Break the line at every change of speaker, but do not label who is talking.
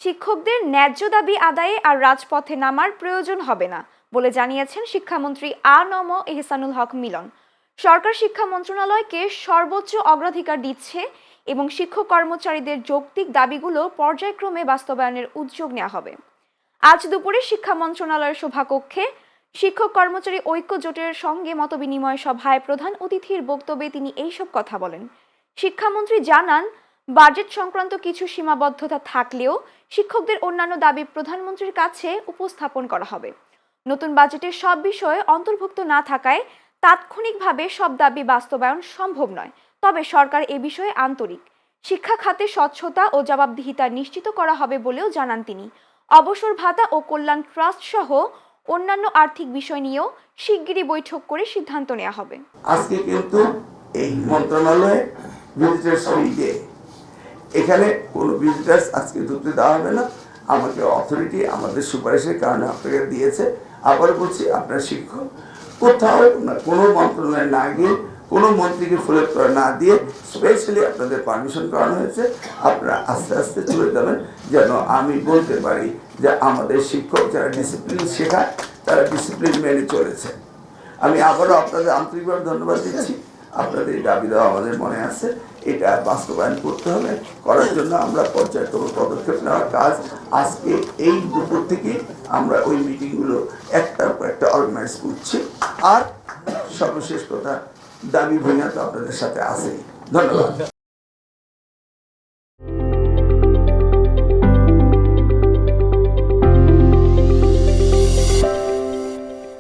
শিক্ষকদের ন্যায্য দাবি আদায়ে আর রাজপথে নামার প্রয়োজন হবে না বলে জানিয়েছেন শিক্ষামন্ত্রী আ.ন.ম এহসানুল হক মিলন। সরকার শিক্ষা মন্ত্রণালয়কে সর্বোচ্চ অগ্রাধিকার দিচ্ছে এবং শিক্ষক কর্মচারীদের যৌক্তিক দাবিগুলো পর্যায়ক্রমে বাস্তবায়নের উদ্যোগ নেওয়া হবে। আজ দুপুরে শিক্ষা মন্ত্রণালয়ের সভাকক্ষে শিক্ষক কর্মচারী ঐক্য জোটের সঙ্গে মতবিনিময় সভায় প্রধান অতিথির বক্তব্যে তিনি এইসব কথা বলেন। শিক্ষামন্ত্রী জানান, বাজেট সংক্রান্ত কিছু সীমাবদ্ধতা থাকলেও শিক্ষকদের অন্যান্য দাবি প্রধানমন্ত্রীর কাছে উপস্থাপন করা হবে। নতুন বাজেটের সব বিষয়ে অন্তর্ভুক্ত না থাকায় তাৎক্ষণিকভাবে সব দাবি বাস্তবায়ন সম্ভব নয়, তবে সরকার এ বিষয়ে আন্তরিক। শিক্ষা খাতে স্বচ্ছতা ও জবাবদিহিতা নিশ্চিত করা হবে বলেও জানান তিনি। অবসর ভাতা ও কল্যাণ ট্রাস্ট সহ অন্যান্য আর্থিক বিষয় নিয়েও শিগগিরই বৈঠক করে সিদ্ধান্ত নেওয়া হবে।
আজকে কিন্তু এই মন্ত্রণালয়ে ভিজিটার্স উইকে এখানে কোনো ভিজিটার্স আজকে ঢুকতে দেওয়া হবে না। আমাকে অথরিটি আমাদের সুপারিশের কারণে আপনাকে দিয়েছে। আবার বলছি, আপনার শিক্ষক কোথাও কোনো মন্ত্রণালয়ে না গিয়ে কোনো মন্ত্রীকে ফোরাপ করে না দিয়ে স্পেশালি আপনাদের পারমিশন করানো হয়েছে। আপনারা আস্তে আস্তে চলে যাবেন, যেন আমি বলতে পারি যে আমাদের শিক্ষক যারা ডিসিপ্লিন শেখায় তারা ডিসিপ্লিন মেনে চলেছে। আমি আবারও আপনাদের আন্তরিকভাবে ধন্যবাদ দিচ্ছি। আপনাদের দাবি দেওয়া আমাদের মনে আছে, এটা বাস্তবায়ন করতে হবে। করার জন্য আমরা পর্যায়ক্রমে পদক্ষেপ নেওয়ার কাজ আজকে এই দুপুর থেকে আমরা ওই মিটিংগুলো একটার পর একটা অর্গানাইজ করছি। আর সর্বশেষ কথা, দাবি ভূমিকা তো আপনাদের সাথে আছেই। ধন্যবাদ।